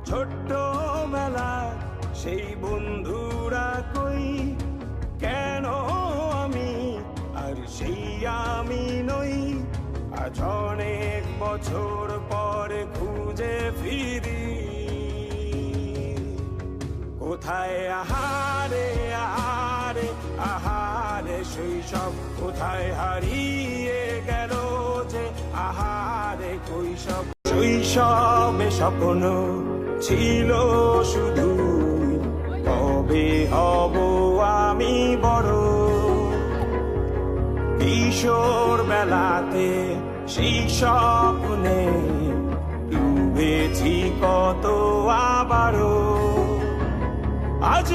ছোট্ট বেলা সেই বন্ধুরা কই, কেন আমি আর সেই আমি নই। আজ অনেক বছর পরে খুঁজে ফিরি, কোথায় আহারে আহারে আহারে শৈশব, কোথায় হারিয়ে গেল যে আহারে কৈশব। শৈশবে স্বপ্ন ছিল শুধু, কবে হব আমি বড়। কিশোর বেলাতে সেই স্বপ্নে ডুবেছি কত আবারও। আজ